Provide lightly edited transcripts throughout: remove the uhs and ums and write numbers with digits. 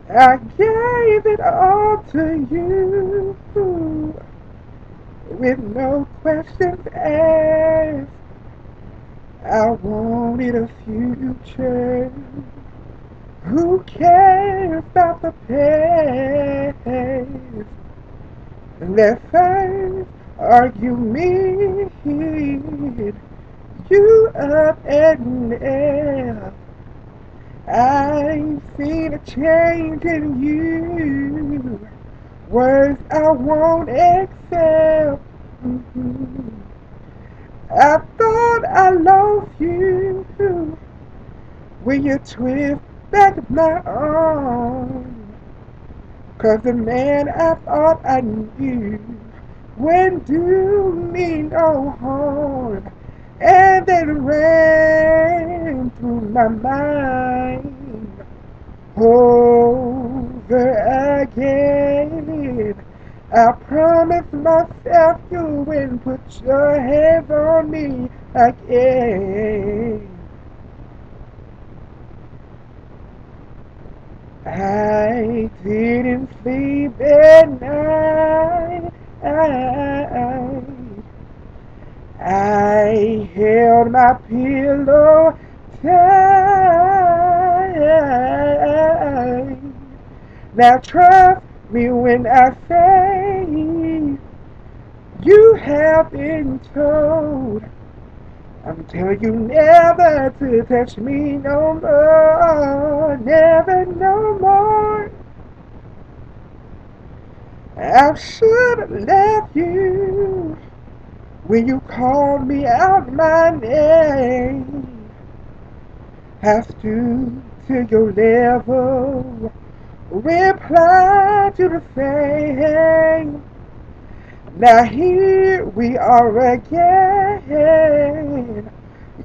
I gave it all to you with no questions asked. I wanted a future. Who cares about the past? Let's first argue me, you up and down. I've seen a change in you, words I won't accept. Mhm. I thought I lost you when you twist back my arm. 'Cause the man I thought I knew wouldn't do me no harm. And then ran through my mind over again. I promised myself you wouldn't put your hands on me again. I didn't sleep at night. I held my pillow tight. Now trust me when I say you have been told. I'm telling you never to touch me no more, never no more. I should have left you when you called me out my name. I stood to your level, reply to the same. Now here we are again,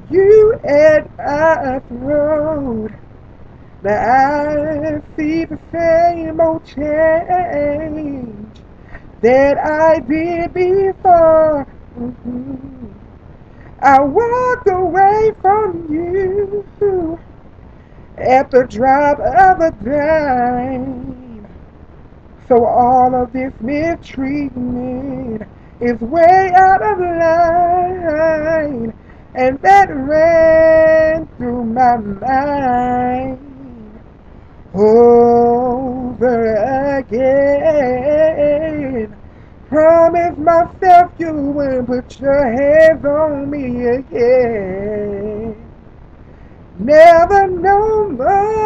you at my throat. Now I see the same old change that I did before. Mhm. I walked away from you at the drop of a dime. So all of this mistreatment is way out of line. And that ran through my mind over again. Promise myself you wouldn't put your hands on me again. Never no more.